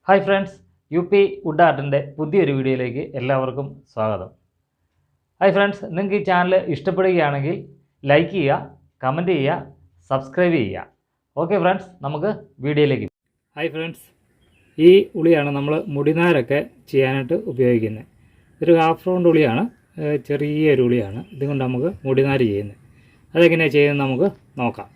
Hi friends, UPwoodart പുതിയൊരു വീഡിയോയിലേക്ക് എല്ലാവർക്കും സ്വാഗതം. ഹായ് ഫ്രണ്ട്സ്, നിങ്ങൾക്ക് ഈ ചാനൽ ഇഷ്ടപ്പെടുകയാണെങ്കിൽ ലൈക്ക് ചെയ്യുക, കമൻറ്റ് ചെയ്യുക, സബ്സ്ക്രൈബ് ചെയ്യുക. ഓക്കെ ഫ്രണ്ട്സ്, നമുക്ക് വീഡിയോയിലേക്ക്. ഹായ് ഫ്രണ്ട്സ്, ഈ ഉളിയാണ് നമ്മൾ മുടിനാരൊക്കെ ചെയ്യാനായിട്ട് ഉപയോഗിക്കുന്നത്. ഒരു ഹാഫ് റൗണ്ട് ഉളിയാണ്, ചെറിയൊരു ഉളിയാണ്. ഇതുകൊണ്ട് നമുക്ക് മുടിനാര് ചെയ്യുന്നത്. അതെങ്ങനെയാണ് ചെയ്യുന്നത് നമുക്ക് നോക്കാം.